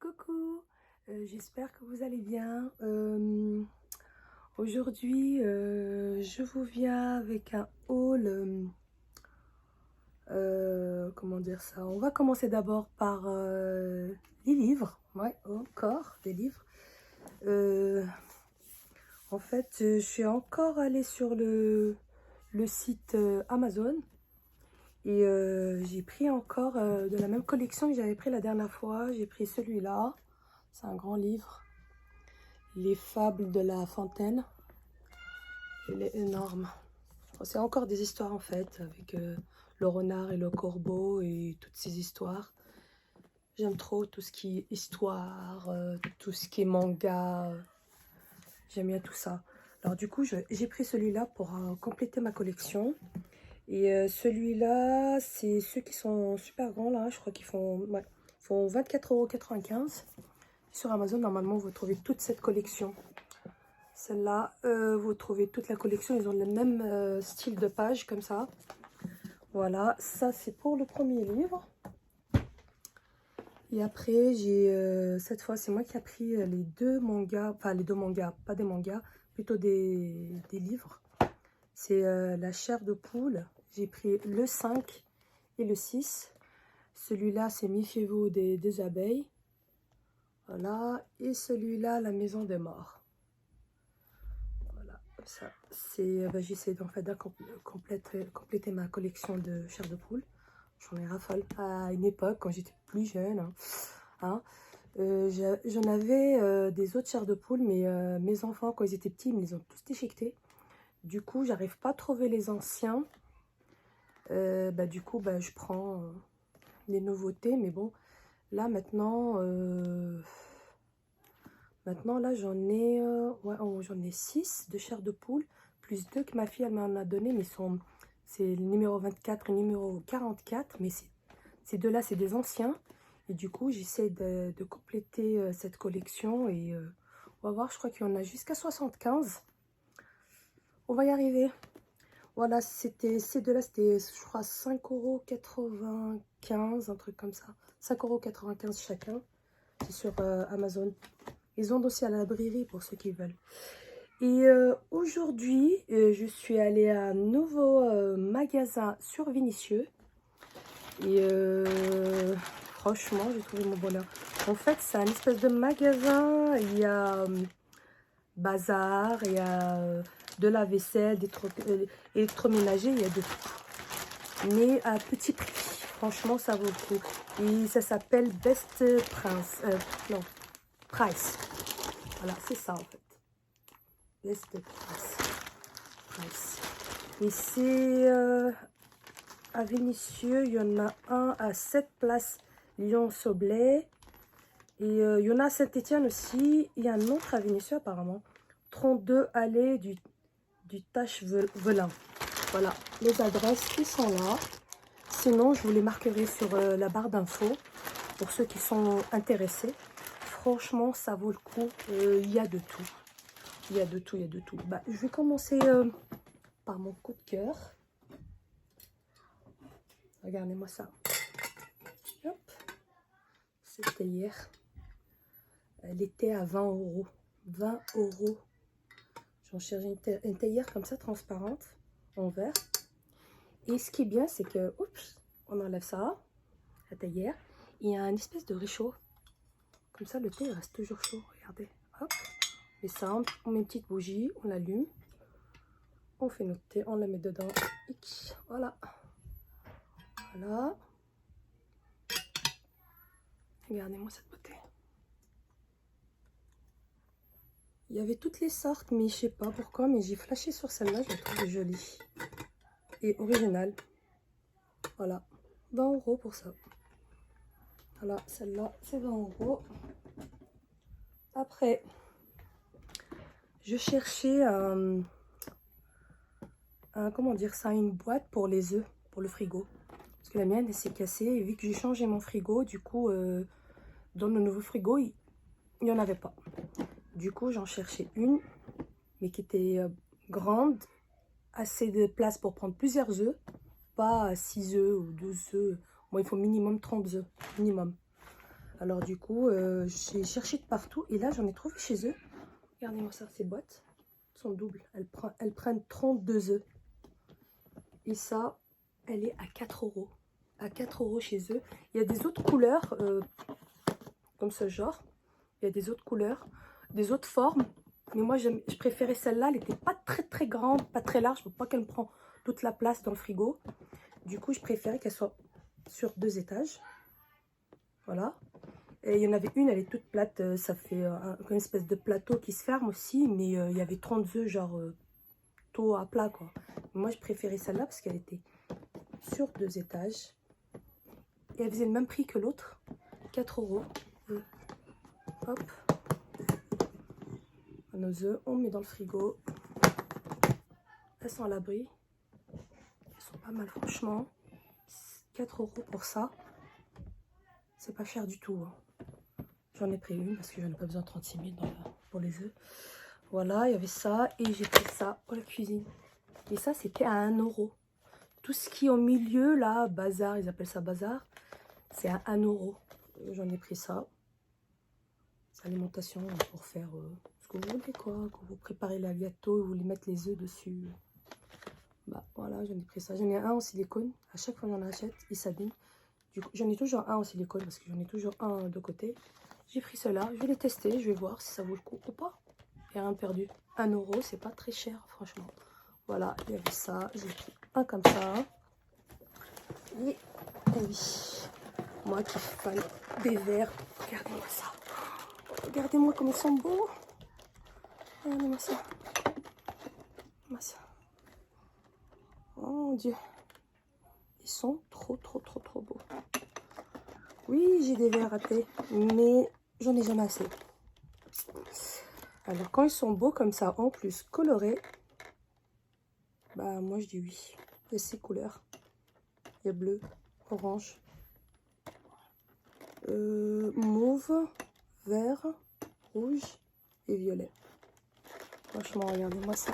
Coucou, j'espère que vous allez bien. Aujourd'hui, je vous viens avec un haul. Comment dire ça? On va commencer d'abord par les livres. Ouais, encore des livres. Euh, En fait, je suis encore allée sur le site Amazon et j'ai pris encore de la même collection que j'avais pris la dernière fois. J'ai pris celui-là. C'est un grand livre. Les fables de La Fontaine. Il est énorme. C'est encore des histoires en fait, avec le renard et le corbeau et toutes ces histoires. J'aime trop tout ce qui est histoire, tout ce qui est manga. J'aime bien tout ça. Alors du coup, j'ai pris celui-là pour compléter ma collection. Et celui-là, c'est ceux qui sont super grands là. Je crois qu'ils font, ouais, font 24,95 €. Sur Amazon, normalement, vous trouvez toute cette collection. Celle-là, vous trouvez toute la collection. Ils ont le même style de page comme ça. Voilà, ça c'est pour le premier livre. Et après, cette fois, c'est moi qui ai pris les deux mangas. Enfin, les deux mangas, pas des mangas, plutôt des livres. C'est La chair de poule. J'ai pris le 5 et le 6. Celui-là, c'est Méfiez-vous des abeilles. Voilà. Et celui-là, La maison des morts. Ça, c'est, j'essaie en fait de compléter ma collection de chair de poule. J'en ai rafale à une époque quand j'étais plus jeune. Hein. J'en avais des autres chairs de poule, mais mes enfants, quand ils étaient petits, ils me les ont tous déchiquetés. Du coup, j'arrive pas à trouver les anciens. Du coup, je prends les nouveautés. Mais bon, là maintenant, là, j'en ai 6 de chair de poule, plus 2 que ma fille, elle m'en a donné, mais c'est le numéro 24 et le numéro 44, mais ces deux-là, c'est des anciens. Et du coup, j'essaie de compléter cette collection et on va voir, je crois qu'il y en a jusqu'à 75. On va y arriver. Voilà, ces deux-là, c'était, je crois, 5,95 €, un truc comme ça. 5,95 € chacun. C'est sur Amazon. Ils ont aussi à la librairie pour ceux qui veulent. Et aujourd'hui, je suis allée à un nouveau magasin sur Vénissieux. Et franchement, j'ai trouvé mon bonheur. En fait, c'est un espèce de magasin. Il y a bazar, il y a de la vaisselle, des trucs électroménagers, il y a de tout. Mais à petit prix. Franchement, ça vaut le coup. Et ça s'appelle Best Price. Voilà, c'est ça en fait. Best Price. Et c'est à Vénissieux, il y en a un à 7 places Lyon-Sablé. Et il y en a à Saint-Étienne aussi. Il y a un autre à Vénissieux apparemment. 32 allée du Tache-Velin. Voilà, les adresses qui sont là. Sinon, je vous les marquerai sur la barre d'infos pour ceux qui sont intéressés. Franchement, ça vaut le coup. Il y a de tout. Il y a de tout, il y a de tout. Je vais commencer par mon coup de cœur. Regardez-moi ça. Hop. C'était hier. Elle était à 20 €. 20 €. J'en cherche une théière comme ça, transparente, en verre. Et ce qui est bien, c'est que, oups, on enlève ça, la théière. Il y a une espèce de réchaud. Comme ça, le thé il reste toujours chaud. Regardez. Hop. Et ça, on met une petite bougie, on l'allume. On fait notre thé, on la met dedans. Voilà. Voilà. Regardez-moi cette beauté. Il y avait toutes les sortes, mais je sais pas pourquoi, mais j'ai flashé sur celle-là, je la trouve jolie. Et originale. Voilà. 20 € pour ça. Voilà, celle-là, c'est 20 €. Après, je cherchais comment dire ça, une boîte pour les œufs, pour le frigo. Parce que la mienne, elle s'est cassée. Et vu que j'ai changé mon frigo, du coup, dans le nouveau frigo, il n'y en avait pas. Du coup, j'en cherchais une, mais qui était grande, assez de place pour prendre plusieurs œufs. Pas 6 œufs ou 12 œufs. Moi, il faut minimum 30 œufs. Minimum. Alors du coup, j'ai cherché de partout et là j'en ai trouvé chez eux. Regardez-moi ça, ces boîtes sont doubles. Elles prennent 32 œufs. Et ça, elle est à 4 euros. À 4 euros chez eux. Il y a des autres couleurs, comme ce genre. Il y a des autres couleurs, des autres formes. Mais moi, je préférais celle-là. Elle n'était pas très grande, pas très large. Pour pas qu'elle me prenne toute la place dans le frigo. Du coup, je préférais qu'elle soit sur 2 étages. Voilà. Et il y en avait une, elle est toute plate. Ça fait une espèce de plateau qui se ferme aussi. Mais il y avait 30 œufs, genre tout à plat, quoi. Moi, je préférais celle-là parce qu'elle était sur 2 étages. Et elle faisait le même prix que l'autre. 4 euros. Hop. Nos œufs, on met dans le frigo. Elles sont à l'abri. Elles sont pas mal, franchement. 4 euros pour ça. C'est pas cher du tout. Hein. J'en ai pris une parce que j'en ai pas besoin de 36 000 pour les œufs. Voilà, il y avait ça. Et j'ai pris ça pour la cuisine. Et ça, c'était à 1 euro. Tout ce qui est au milieu, là, bazar, ils appellent ça bazar, c'est à 1 euro. J'en ai pris ça. C'est alimentation pour faire ce que vous voulez, quoi. Quand vous préparez la gâteau et vous voulez mettre les œufs dessus. Bah voilà, j'en ai pris ça. J'en ai un en silicone. À chaque fois que j'en achète, il s'abîme. Du coup, j'en ai toujours un en silicone parce que j'en ai toujours un de côté. J'ai pris cela. Je vais les tester. Je vais voir si ça vaut le coup ou pas. Il n'y a rien perdu. 1 euro, c'est pas très cher, franchement. Voilà, il y avait ça. J'ai pris un comme ça. Et oui, moi qui suis fan des verres. Regardez-moi ça. Regardez-moi comme ils sont beaux. Regardez-moi ça. Regardez-moi ça. Oh mon Dieu. Ils sont trop beaux. Oui, j'ai des verres à thé, mais j'en ai jamais assez. Alors, quand ils sont beaux comme ça, en plus colorés, bah moi je dis oui. Il y a 6 couleurs. Il y a bleu, orange, mauve, vert, rouge et violet. Franchement, regardez-moi ça.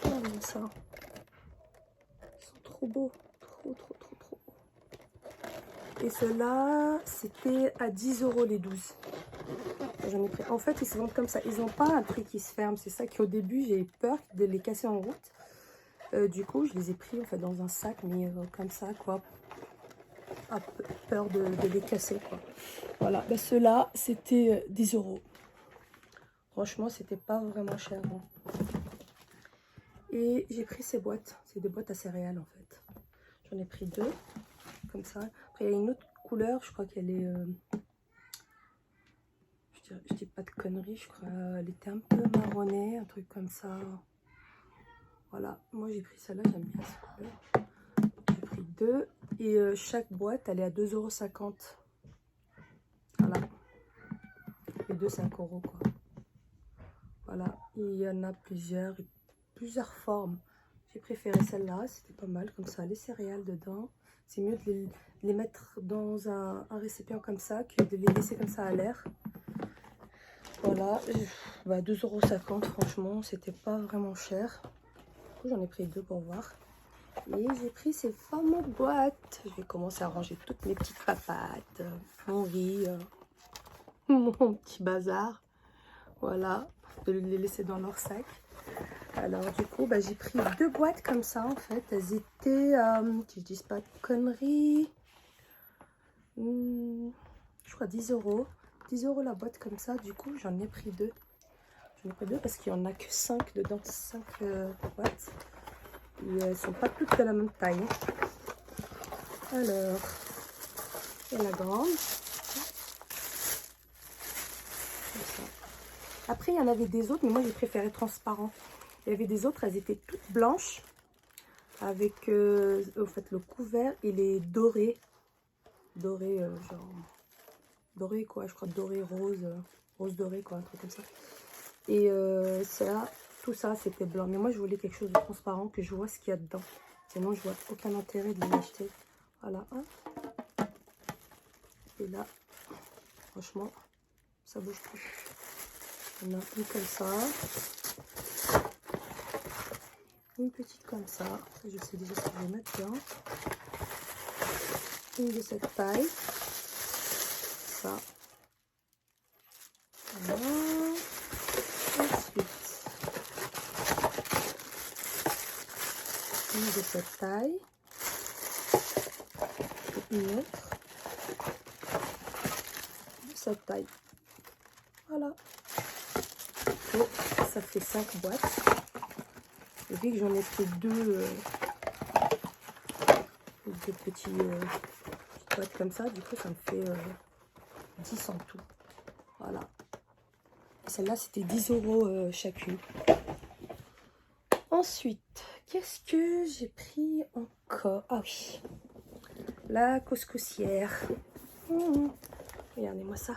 Regardez-moi ça. Ils sont trop beaux. Trop beaux. Et ceux-là, c'était à 10 euros les 12. J'en ai pris. En fait, ils se vendent comme ça. Ils n'ont pas un prix qui se ferme. C'est ça qu'au début, j'ai eu peur de les casser en route. Du coup, je les ai pris en fait dans un sac, mais comme ça, quoi. Pas peur de les casser, quoi. Voilà. Ben, ceux-là, c'était 10 euros. Franchement, c'était pas vraiment cher. Hein. Et j'ai pris ces boîtes. C'est des boîtes à céréales, en fait. J'en ai pris 2. Comme ça. Après, il y a une autre couleur. Je crois qu'elle est... je dis pas de conneries, je crois. Elle était un peu marronnée, un truc comme ça. Voilà. Moi, j'ai pris celle-là. J'aime bien cette couleur. J'ai pris 2. Et chaque boîte, elle est à 2,50 €. Voilà. Les 2, 5 €, quoi. Voilà. Il y en a plusieurs formes. J'ai préféré celle-là. C'était pas mal, comme ça. Les céréales dedans. C'est mieux de les mettre dans un récipient comme ça que de les laisser comme ça à l'air. Voilà, bah 2,50 €, franchement, c'était pas vraiment cher. Du coup, j'en ai pris 2 pour voir. Et j'ai pris ces fameuses boîtes. Je vais commencer à ranger toutes mes petites papates, mon riz, mon petit bazar. Voilà, de les laisser dans leur sac. Alors du coup, bah, j'ai pris 2 boîtes comme ça en fait. Elles étaient, que je dise pas de conneries, je crois 10 €. 10 € la boîte comme ça. Du coup, j'en ai pris 2. J'en ai pris 2 parce qu'il n'y en a que 5 dedans. 5 boîtes. Et elles sont pas toutes de la même taille. Alors, il y a la grande. Après, il y en avait des autres, mais moi j'ai préféré transparent. Il y avait des autres, elles étaient toutes blanches. Avec en fait, le couvert, il est doré. Doré, genre. Doré quoi, je crois doré rose. Rose doré quoi, un truc comme ça. Et ça, tout ça c'était blanc. Mais moi je voulais quelque chose de transparent, que je vois ce qu'il y a dedans. Sinon je vois aucun intérêt de les acheter. Voilà. Hein. Et là, franchement, ça bouge plus. On a une comme ça. Une petite comme ça. Je sais déjà ce que je vais mettre dedans. Une de cette taille. Ça. Voilà. Ensuite, une de cette taille. Et une autre de cette taille. Voilà. Et ça fait 5 boîtes. Et vu que j'en ai fait deux petits boîtes comme ça, du coup ça me fait 10 en tout. Voilà. Celle-là c'était 10 € chacune. Ensuite, qu'est-ce que j'ai pris encore? Ah oui, la couscoussière. Regardez-moi ça.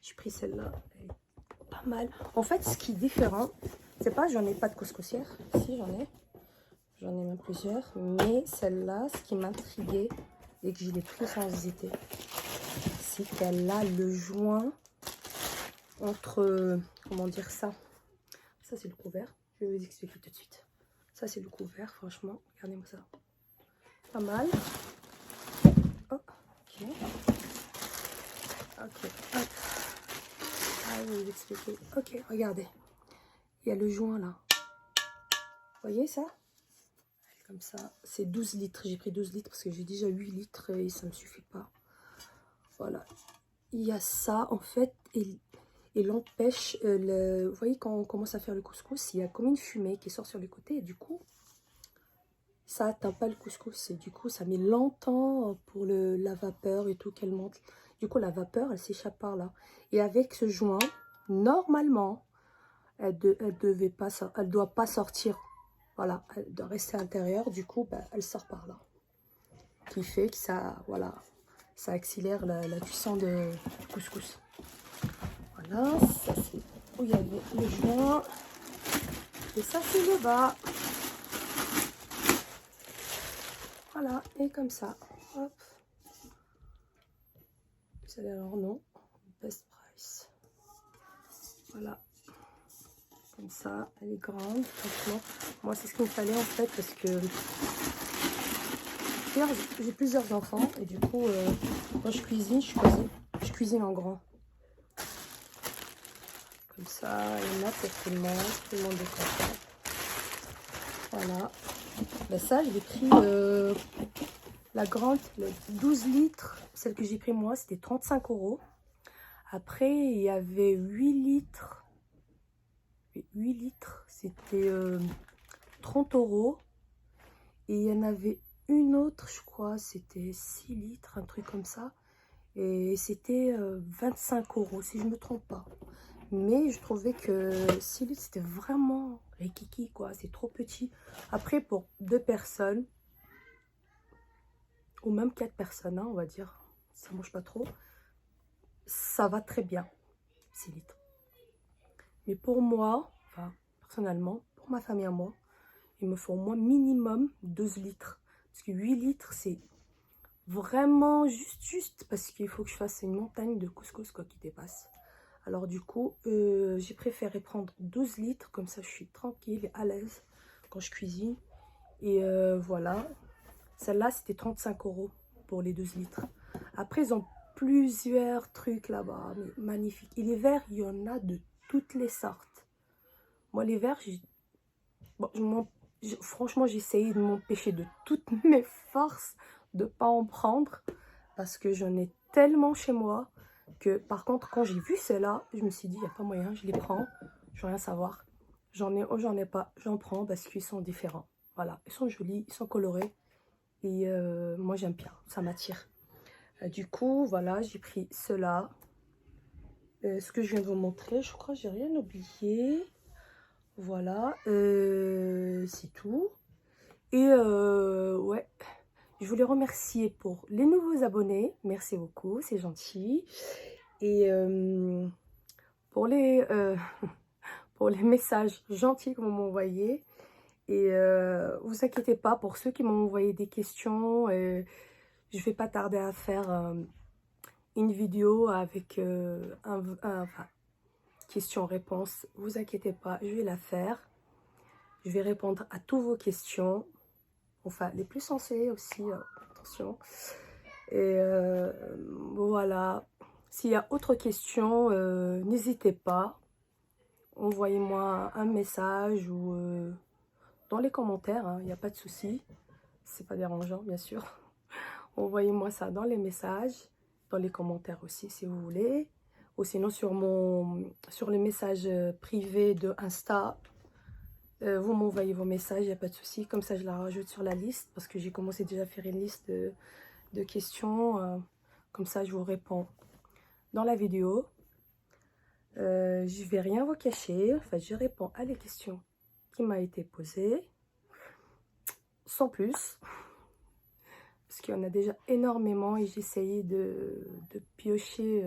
J'ai pris celle-là. Elle est pas mal. En fait, ce qui est différent, c'est pas j'en ai pas de couscoussière. Si, j'en ai. J'en ai même plusieurs. Mais celle-là, ce qui m'intriguait et que je l'ai pris sans hésiter, c'est qu'elle a le joint entre... comment dire ça? Ça, c'est le couvert. Je vais vous expliquer tout de suite. Ça, c'est le couvert, franchement. Regardez-moi ça. Pas mal. Oh, ok. Ok, hop. Ah, je vais vous expliquer. Ok, regardez. Il y a le joint là. Vous voyez ça? Comme ça. C'est 12 litres. J'ai pris 12 litres parce que j'ai déjà 8 litres et ça ne me suffit pas. Voilà. Il y a ça en fait. Et l'empêche. Vous voyez quand on commence à faire le couscous, il y a comme une fumée qui sort sur les côtés. Et du coup, ça atteint pas le couscous. Et du coup, ça met longtemps pour la vapeur et tout qu'elle monte. Du coup, la vapeur, elle s'échappe par là. Et avec ce joint, normalement, elle doit pas sortir. Voilà, elle doit rester à l'intérieur. Du coup, bah, elle sort par là. Qui fait que ça, voilà, ça accélère la cuisson du couscous. Voilà, ça c'est où il y a le joint. Et ça c'est le bas. Voilà, et comme ça. Hop. Vous allez leur nom. Best price. Voilà. Comme ça, elle est grande. Franchement, moi c'est ce qu'il me fallait en fait parce que j'ai plusieurs enfants et du coup, quand je cuisine, je cuisine en grand. Comme ça, il y en a pour tout le monde est content. Voilà. Ben ça, je l'ai pris la grande, le 12 litres. Celle que j'ai pris moi, c'était 35 €. Après, il y avait 8 litres. 8 litres, c'était 30 €. Et il y en avait une autre, je crois, c'était 6 litres, un truc comme ça. Et c'était 25 € si je ne me trompe pas. Mais je trouvais que 6 litres, c'était vraiment rikiki, quoi. C'est trop petit. Après, pour 2 personnes, ou même 4 personnes, hein, on va dire, ça mange pas trop, ça va très bien, 6 litres. Mais pour moi, enfin, personnellement, pour ma famille à moi, il me faut au moins minimum 12 litres. Parce que 8 litres, c'est vraiment juste parce qu'il faut que je fasse une montagne de couscous quoi, qui dépasse. Alors du coup, j'ai préféré prendre 12 litres, comme ça je suis tranquille et à l'aise quand je cuisine. Et voilà, celle-là c'était 35 € pour les 12 litres. Après ils ont plusieurs trucs là-bas, magnifiques. Et les verres, il y en a de toutes les sortes. Moi les verres, franchement j'ai essayé de m'empêcher de toutes mes forces de ne pas en prendre. Parce que j'en ai tellement chez moi. Que par contre quand j'ai vu celle-là, je me suis dit il n'y a pas moyen, je les prends, je veux rien savoir, j'en ai ou j'en ai pas, j'en prends parce qu'ils sont différents. Voilà, ils sont jolis, ils sont colorés et moi j'aime bien, ça m'attire. Du coup voilà, j'ai pris cela, ce que je viens de vous montrer, je crois que j'ai rien oublié. Voilà, c'est tout. Et ouais, je voulais remercier pour les nouveaux abonnés, merci beaucoup, c'est gentil. Et pour les messages gentils que vous m'envoyez. Et vous inquiétez pas, pour ceux qui m'ont envoyé des questions, je vais pas tarder à faire une vidéo avec enfin, questions-réponses. Vous inquiétez pas, je vais la faire. Je vais répondre à toutes vos questions. Enfin, les plus sensées aussi, attention. Et voilà. S'il y a autre question, n'hésitez pas. Envoyez-moi un message ou dans les commentaires, il n'y a pas de souci. C'est pas dérangeant, bien sûr. Envoyez-moi ça dans les messages, dans les commentaires aussi si vous voulez. Ou sinon sur les messages privés de Insta. Vous m'envoyez vos messages, il n'y a pas de souci. Comme ça, je la rajoute sur la liste parce que j'ai commencé déjà à faire une liste de questions. Comme ça, je vous réponds dans la vidéo. Je ne vais rien vous cacher. Enfin, je réponds à les questions qui m'ont été posées. Sans plus. Parce qu'il y en a déjà énormément et j'ai essayé de piocher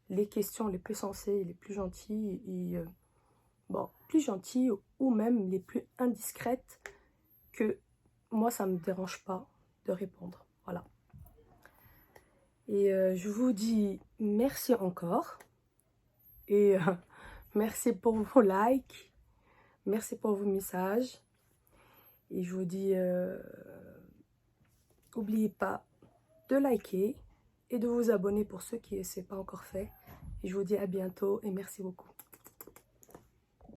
les questions les plus sensées, les plus gentilles et bon, plus gentilles ou même les plus indiscrètes que moi ça me dérange pas de répondre. Voilà. Et je vous dis merci encore et merci pour vos likes, merci pour vos messages et je vous dis n'oubliez pas de liker et de vous abonner pour ceux qui ne sont pas encore fait. Et je vous dis à bientôt et merci beaucoup.